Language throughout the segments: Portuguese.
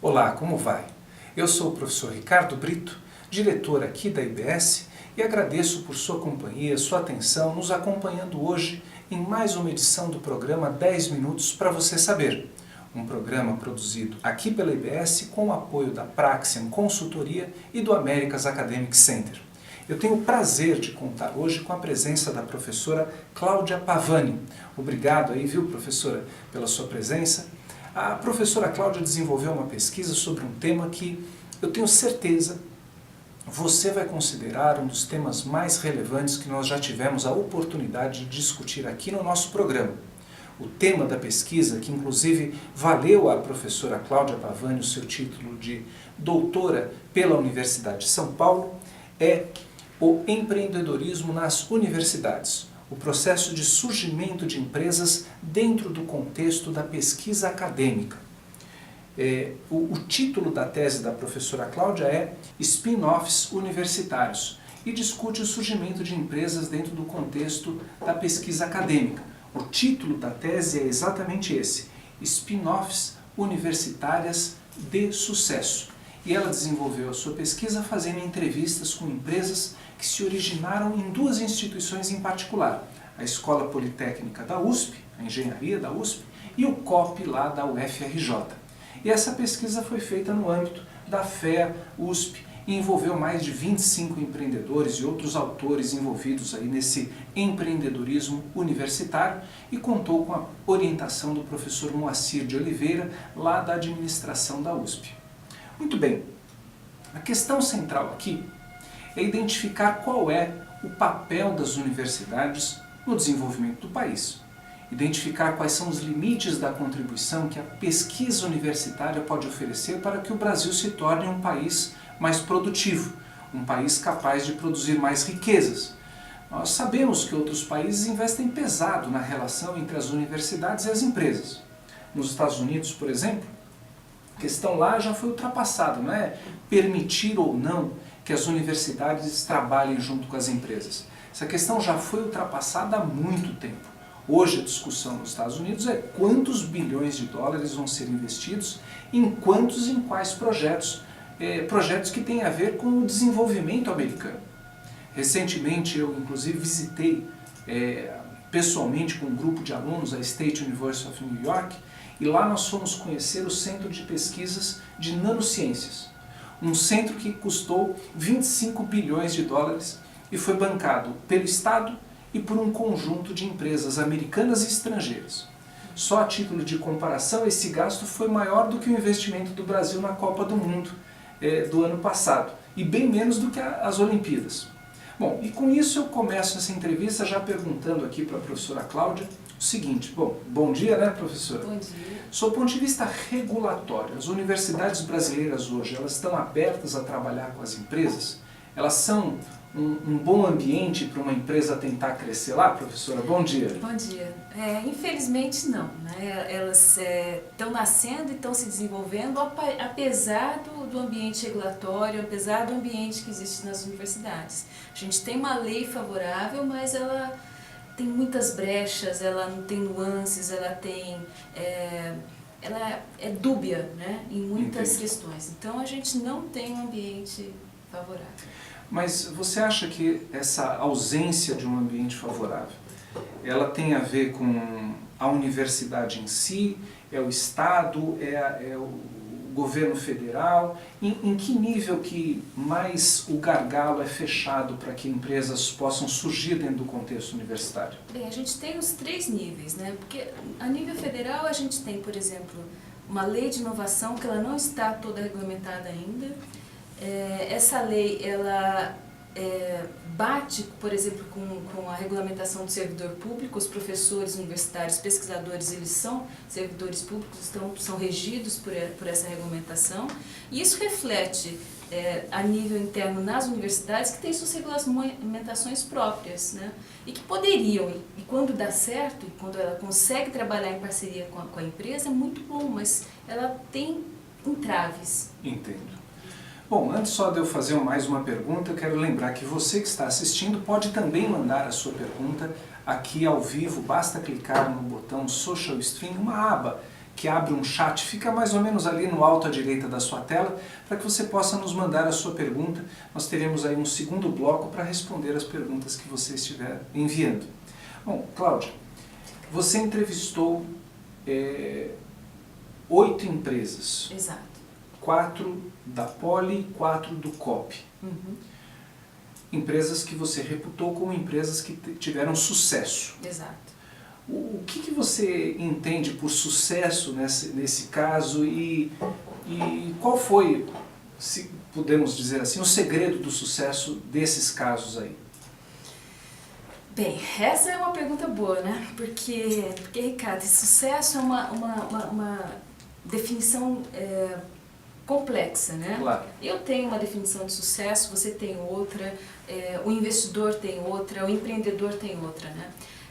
Olá, como vai? Eu sou o professor Ricardo Brito, diretor aqui da IBS, e agradeço por sua companhia, sua atenção, nos acompanhando hoje em mais uma edição do programa 10 Minutos para você saber. Um programa produzido aqui pela IBS com o apoio da Praxian Consultoria e do Americas Academic Center. Eu tenho o prazer de contar hoje com a presença da professora Cláudia Pavani. Obrigado aí, viu, professora, pela sua presença. A professora Cláudia desenvolveu uma pesquisa sobre um tema que eu tenho certeza você vai considerar um dos temas mais relevantes que nós já tivemos a oportunidade de discutir aqui no nosso programa. O tema da pesquisa, que inclusive valeu à professora Cláudia Pavani o seu título de doutora pela Universidade de São Paulo, é o empreendedorismo nas universidades, o processo de surgimento de empresas dentro do contexto da pesquisa acadêmica. O título da tese da professora Cláudia é Spin-offs universitários e discute o surgimento de empresas dentro do contexto da pesquisa acadêmica. O título da tese é exatamente esse, Spin-offs universitárias de sucesso. E ela desenvolveu a sua pesquisa fazendo entrevistas com empresas que se originaram em duas instituições em particular, a Escola Politécnica da USP, a Engenharia da USP, e o COP lá da UFRJ. E essa pesquisa foi feita no âmbito da FEA USP e envolveu mais de 25 empreendedores e outros autores envolvidos aí nesse empreendedorismo universitário e contou com a orientação do professor Moacir de Oliveira, lá da administração da USP. Muito bem, a questão central aqui é identificar qual é o papel das universidades no desenvolvimento do país. Identificar quais são os limites da contribuição que a pesquisa universitária pode oferecer para que o Brasil se torne um país mais produtivo, um país capaz de produzir mais riquezas. Nós sabemos que outros países investem pesado na relação entre as universidades e as empresas. Nos Estados Unidos, por exemplo, a questão lá já foi ultrapassada, não é permitir ou não que as universidades trabalhem junto com as empresas. Essa questão já foi ultrapassada há muito tempo. Hoje a discussão nos Estados Unidos é quantos bilhões de dólares vão ser investidos em quantos e em quais projetos, projetos que têm a ver com o desenvolvimento americano. Recentemente eu inclusive visitei pessoalmente com um grupo de alunos a State University of New York e lá nós fomos conhecer o Centro de Pesquisas de Nanociências, um centro que custou 25 bilhões de dólares e foi bancado pelo Estado e por um conjunto de empresas americanas e estrangeiras. Só a título de comparação, esse gasto foi maior do que o investimento do Brasil na Copa do Mundo do ano passado, e bem menos do que as Olimpíadas. Bom, e com isso eu começo essa entrevista já perguntando aqui para a professora Cláudia o seguinte, bom dia, né, professora? Bom dia. Sob o ponto de vista regulatório, as universidades brasileiras hoje, elas estão abertas a trabalhar com as empresas? Elas são um bom ambiente para uma empresa tentar crescer lá, professora? Bom dia. Bom dia. Infelizmente não, né? Elas estão nascendo e estão se desenvolvendo apesar do ambiente regulatório, apesar do ambiente que existe nas universidades. A gente tem uma lei favorável, mas ela tem muitas brechas, ela não tem nuances, ela é dúbia, né, em muitas questões. Então a gente não tem um ambiente favorável. Mas você acha que essa ausência de um ambiente favorável, ela tem a ver com a universidade em si, é o Estado, é o governo federal? Em que nível que mais o gargalo é fechado para que empresas possam surgir dentro do contexto universitário? Bem, a gente tem os três níveis, né? Porque a nível federal a gente tem, por exemplo, uma lei de inovação que ela não está toda regulamentada ainda. Essa lei, ela bate, por exemplo, com a regulamentação do servidor público. Os professores universitários, pesquisadores, eles são servidores públicos, são regidos por essa regulamentação. E isso reflete a nível interno nas universidades que têm suas regulamentações próprias, né? E que poderiam, e quando dá certo, e quando ela consegue trabalhar em parceria com a empresa, é muito bom, mas ela tem entraves. Entendo. Bom, antes só de eu fazer mais uma pergunta, eu quero lembrar que você que está assistindo pode também mandar a sua pergunta aqui ao vivo. Basta clicar no botão Social Stream, uma aba que abre um chat, fica mais ou menos ali no alto à direita da sua tela, para que você possa nos mandar a sua pergunta. Nós teremos aí um segundo bloco para responder as perguntas que você estiver enviando. Bom, Cláudia, você entrevistou 8 empresas. Exato. 4 da Poli, 4 do COP. Uhum. Empresas que você reputou como empresas que tiveram sucesso. Exato. O que você entende por sucesso nesse caso e qual foi, se podemos dizer assim, o segredo do sucesso desses casos aí? Bem, essa é uma pergunta boa, né? Porque Ricardo, sucesso é uma definição complexa, né? Claro. Eu tenho uma definição de sucesso, você tem outra, o investidor tem outra, o empreendedor tem outra, né?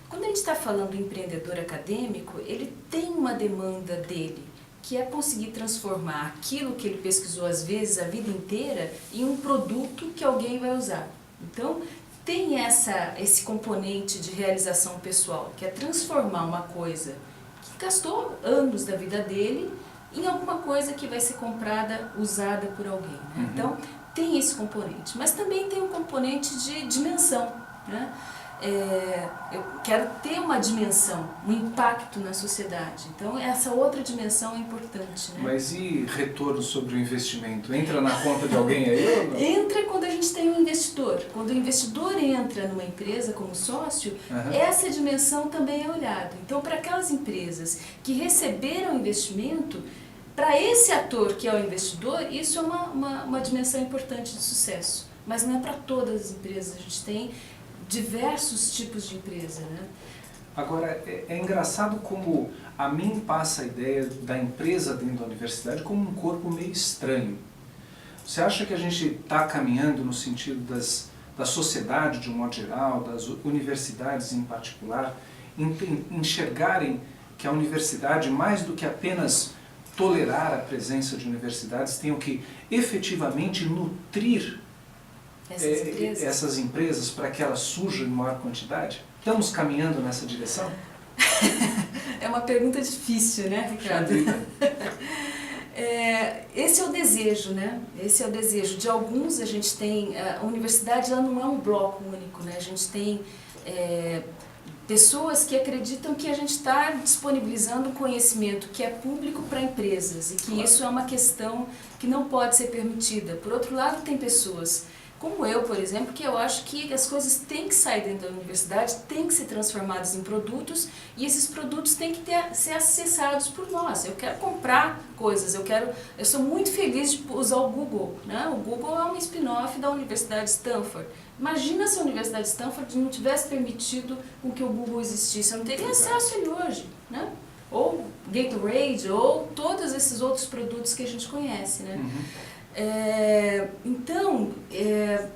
Quando a gente está falando do empreendedor acadêmico, ele tem uma demanda dele, que é conseguir transformar aquilo que ele pesquisou às vezes a vida inteira em um produto que alguém vai usar. Então, tem esse componente de realização pessoal, que é transformar uma coisa que gastou anos da vida dele em alguma coisa que vai ser comprada, usada por alguém, né? Uhum. Então, tem esse componente. Mas também tem um componente de dimensão, né? Eu quero ter uma dimensão, um impacto na sociedade. Então, essa outra dimensão é importante, né? Mas e retorno sobre o investimento? Entra na conta de alguém aí ou não? Entra quando a gente tem um investidor. Quando o investidor entra numa empresa como sócio, essa dimensão também é olhada. Então, para aquelas empresas que receberam investimento, para esse ator que é o investidor, isso é uma dimensão importante de sucesso. Mas não é para todas as empresas. A gente tem diversos tipos de empresa, né? Agora, é engraçado como a mim passa a ideia da empresa dentro da universidade como um corpo meio estranho. Você acha que a gente está caminhando no sentido da sociedade de um modo geral, das universidades em particular, enxergarem que a universidade, mais do que apenas tolerar a presença de universidades, tenham que efetivamente nutrir essas empresas para que elas surjam em maior quantidade? Estamos caminhando nessa direção? É uma pergunta difícil, né, Ricardo? Esse é o desejo, né? Esse é o desejo. De alguns a gente tem... A universidade ela não é um bloco único, né? A gente tem pessoas que acreditam que a gente está disponibilizando conhecimento que é público para empresas e que isso é uma questão que não pode ser permitida. Por outro lado, tem pessoas como eu, por exemplo, que eu acho que as coisas têm que sair dentro da universidade, têm que ser transformadas em produtos e esses produtos têm que ser acessados por nós. Eu quero comprar coisas, eu sou muito feliz de usar o Google, né? O Google é um spin-off da Universidade de Stanford. Imagina se a Universidade de Stanford não tivesse permitido com que o Google existisse, eu não teria acesso a ele hoje, né? Ou Gatorade, ou todos esses outros produtos que a gente conhece, né? Então,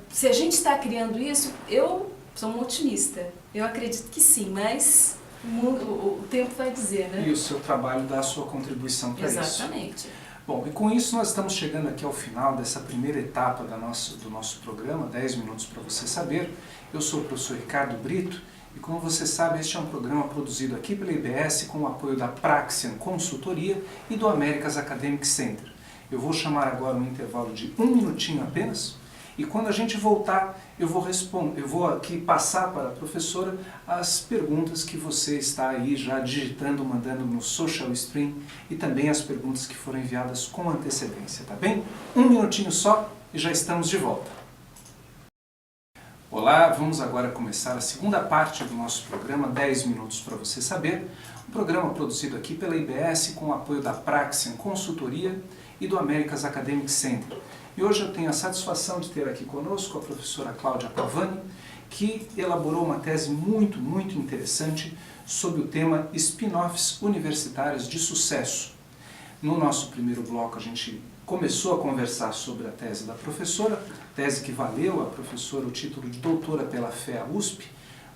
se a gente está criando isso, eu sou uma otimista. Eu acredito que sim, mas o tempo vai dizer, né? E o seu trabalho dá a sua contribuição para isso. Exatamente. Bom, e com isso nós estamos chegando aqui ao final dessa primeira etapa do nosso programa, 10 minutos para você saber. Eu sou o professor Ricardo Brito e, como você sabe, este é um programa produzido aqui pela IBS com o apoio da Praxian Consultoria e do Americas Academic Center. Eu vou chamar agora um intervalo de 1 minutinho apenas e quando a gente voltar eu vou aqui passar para a professora as perguntas que você está aí já digitando, mandando no Social Stream e também as perguntas que foram enviadas com antecedência, tá bem? 1 minutinho só e já estamos de volta. Olá, vamos agora começar a segunda parte do nosso programa, 10 minutos para você saber, um programa produzido aqui pela IBS com o apoio da Praxian Consultoria e do Americas Academic Center. E hoje eu tenho a satisfação de ter aqui conosco a professora Cláudia Pavani, que elaborou uma tese muito interessante sobre o tema Spin-offs universitários de sucesso. No nosso primeiro bloco a gente começou a conversar sobre a tese da professora, tese que valeu à professora o título de doutora pela FEA USP,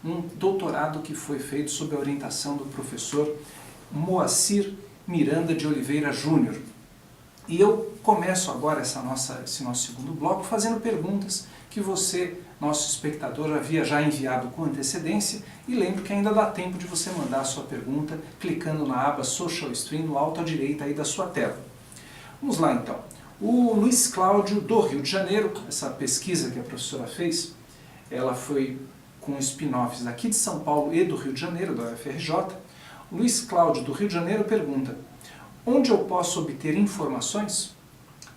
um doutorado que foi feito sob a orientação do professor Moacir Miranda de Oliveira Júnior. E eu começo agora esse nosso segundo bloco fazendo perguntas que você nosso espectador havia já enviado com antecedência, e lembro que ainda dá tempo de você mandar a sua pergunta clicando na aba Social Stream no alto à direita aí da sua tela. Vamos lá então. O Luiz Cláudio do Rio de Janeiro, essa pesquisa que a professora fez, ela foi com spin-offs aqui de São Paulo e do Rio de Janeiro, da UFRJ. O Luiz Cláudio do Rio de Janeiro pergunta: onde eu posso obter informações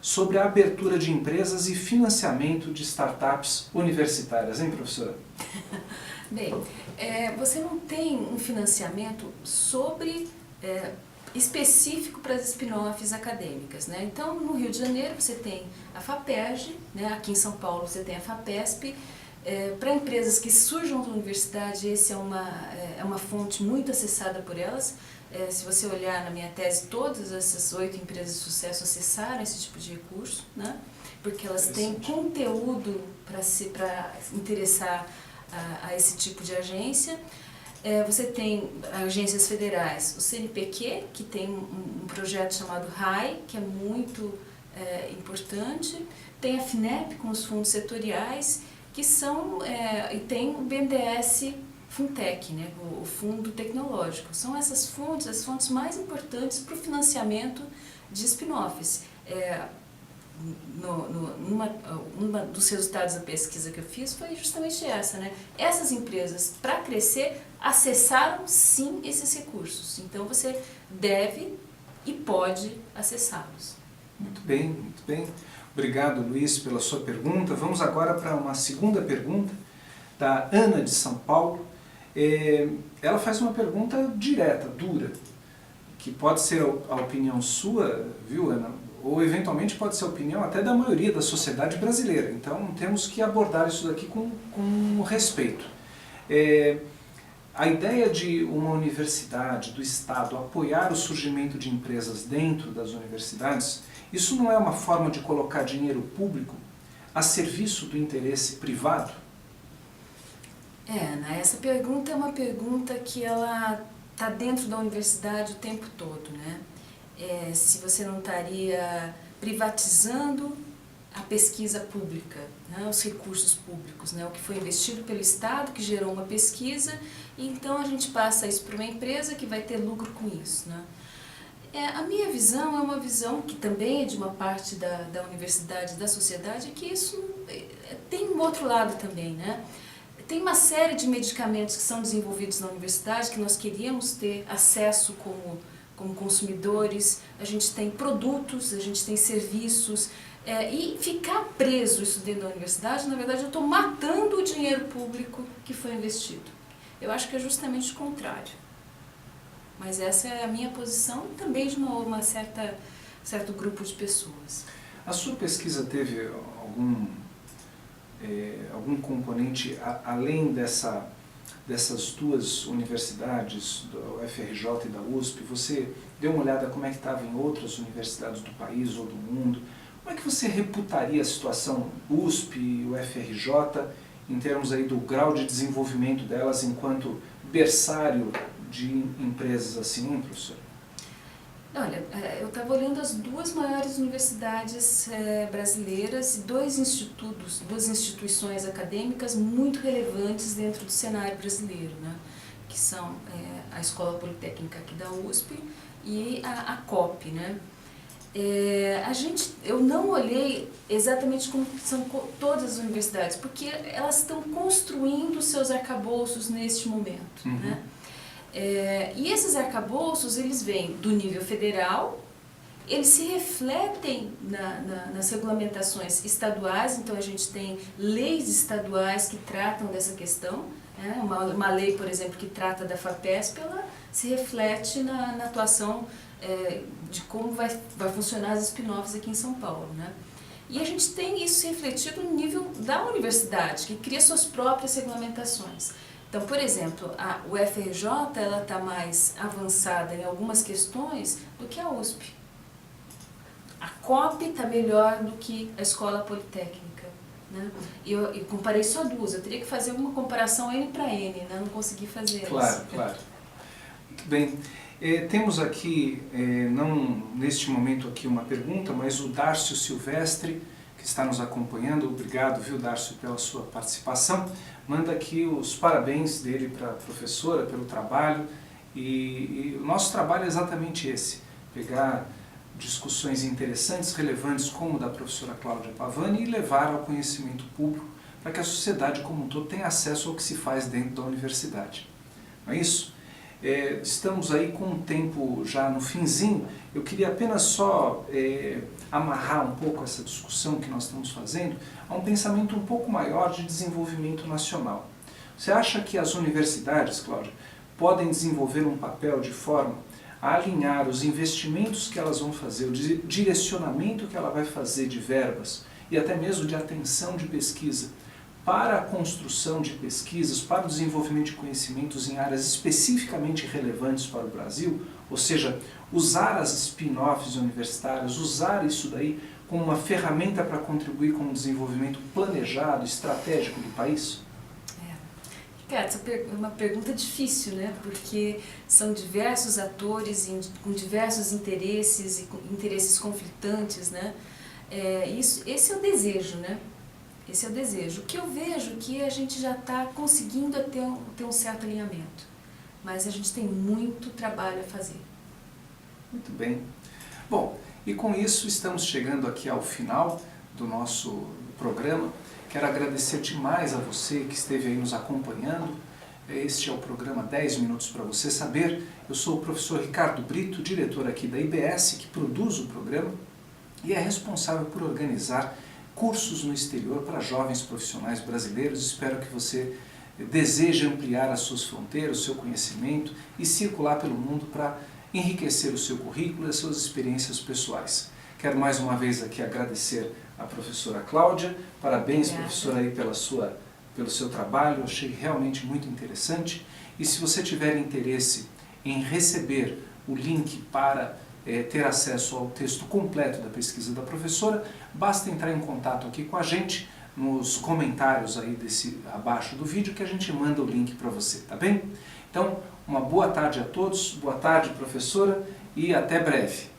sobre a abertura de empresas e financiamento de startups universitárias, hein, professora? Bem, você não tem um financiamento específico para as spin-offs acadêmicas, né? Então, no Rio de Janeiro você tem a FAPERJ, né? Aqui em São Paulo você tem a FAPESP. Para empresas que surjam da universidade, essa é uma fonte muito acessada por elas. Se você olhar na minha tese, todas essas 8 empresas de sucesso acessaram esse tipo de recurso, né? Porque elas têm conteúdo para interessar a esse tipo de agência. Você tem agências federais, o CNPq, que tem um projeto chamado RAI, que é muito importante. Tem a FINEP com os fundos setoriais, que são, e tem o BNDES Fintech, né, o Fundo Tecnológico. São essas fontes, as fontes mais importantes para o financiamento de spin-offs. Uma dos resultados da pesquisa que eu fiz foi justamente essa, né? Essas empresas, para crescer, acessaram sim esses recursos. Então você deve e pode acessá-los. Muito bem, muito bem. Obrigado, Luiz, pela sua pergunta. Vamos agora para uma segunda pergunta da Ana de São Paulo. Ela faz uma pergunta direta, dura, que pode ser a opinião sua, viu, Ana? Ou eventualmente pode ser a opinião até da maioria da sociedade brasileira. Então temos que abordar isso daqui com respeito. A ideia de uma universidade, do Estado, apoiar o surgimento de empresas dentro das universidades, isso não é uma forma de colocar dinheiro público a serviço do interesse privado? Ana, essa pergunta é uma pergunta que ela está dentro da universidade o tempo todo, né? Se você não estaria privatizando a pesquisa pública, né, os recursos públicos, né, o que foi investido pelo Estado, que gerou uma pesquisa, e então a gente passa isso para uma empresa que vai ter lucro com isso, né? A minha visão é uma visão que também é de uma parte da universidade, da sociedade, que isso tem um outro lado também, né? Tem uma série de medicamentos que são desenvolvidos na universidade que nós queríamos ter acesso como consumidores, a gente tem produtos, a gente tem serviços, e ficar preso isso dentro da universidade, na verdade eu estou matando o dinheiro público que foi investido. Eu acho que é justamente o contrário. Mas essa é a minha posição também de certo grupo de pessoas. A sua pesquisa teve algum componente, além dessas duas universidades, da UFRJ e da USP, você deu uma olhada como é que estava em outras universidades do país ou do mundo? Como é que você reputaria a situação USP e UFRJ em termos aí do grau de desenvolvimento delas enquanto berçário de empresas assim, hein, professor? Olha, eu estava olhando as duas maiores universidades brasileiras e duas instituições acadêmicas muito relevantes dentro do cenário brasileiro, né? Que são a Escola Politécnica aqui da USP e a COP, né? Eu não olhei exatamente como são todas as universidades, porque elas estão construindo seus arcabouços neste momento, né? E esses arcabouços, eles vêm do nível federal, eles se refletem nas regulamentações estaduais, então a gente tem leis estaduais que tratam dessa questão, né? Uma lei, por exemplo, que trata da FAPESP, ela se reflete na atuação de como vai funcionar as spin-offs aqui em São Paulo, né? E a gente tem isso refletido no nível da universidade, que cria suas próprias regulamentações. Então, por exemplo, a UFRJ está mais avançada em algumas questões do que a USP. A COP está melhor do que a Escola Politécnica, né? Eu comparei só duas, eu teria que fazer uma comparação N para N, né? Não consegui fazer Claro, claro. Muito bem. Temos aqui, não neste momento aqui uma pergunta, mas o Dárcio Silvestre que está nos acompanhando. Obrigado, viu, Darcio, pela sua participação. Manda aqui os parabéns dele para a professora pelo trabalho. E o nosso trabalho é exatamente esse, pegar discussões interessantes, relevantes, como da professora Cláudia Pavani, e levar ao conhecimento público para que a sociedade como um todo tenha acesso ao que se faz dentro da universidade. Não é isso? Estamos aí com o tempo já no finzinho. Eu queria apenas só amarrar um pouco essa discussão que nós estamos fazendo a um pensamento um pouco maior de desenvolvimento nacional. Você acha que as universidades, Cláudia, podem desenvolver um papel de forma a alinhar os investimentos que elas vão fazer, o direcionamento que ela vai fazer de verbas e até mesmo de atenção de pesquisa para a construção de pesquisas, para o desenvolvimento de conhecimentos em áreas especificamente relevantes para o Brasil, ou seja, usar as spin-offs universitárias, usar isso daí como uma ferramenta para contribuir com o desenvolvimento planejado, estratégico do país? Ricardo, essa é uma pergunta difícil, né? Porque são diversos atores com diversos interesses e com interesses conflitantes, né? Esse é o desejo, né? Esse é o desejo. O que eu vejo é que a gente já está conseguindo ter um certo alinhamento, mas a gente tem muito trabalho a fazer. Muito bem. Bom, e com isso estamos chegando aqui ao final do nosso programa. Quero agradecer demais a você que esteve aí nos acompanhando. Este é o programa 10 Minutos para Você Saber. Eu sou o professor Ricardo Brito, diretor aqui da IBS, que produz o programa e é responsável por organizar cursos no exterior para jovens profissionais brasileiros. Espero que você deseje ampliar as suas fronteiras, o seu conhecimento e circular pelo mundo para enriquecer o seu currículo e as suas experiências pessoais. Quero mais uma vez aqui agradecer a professora Cláudia. Parabéns, obrigada, professora, aí pelo seu trabalho. Eu achei realmente muito interessante. E se você tiver interesse em receber o link para ter acesso ao texto completo da pesquisa da professora, basta entrar em contato aqui com a gente nos comentários aí abaixo do vídeo, que a gente manda o link para você, tá bem? Então, uma boa tarde a todos, boa tarde, professora, e até breve.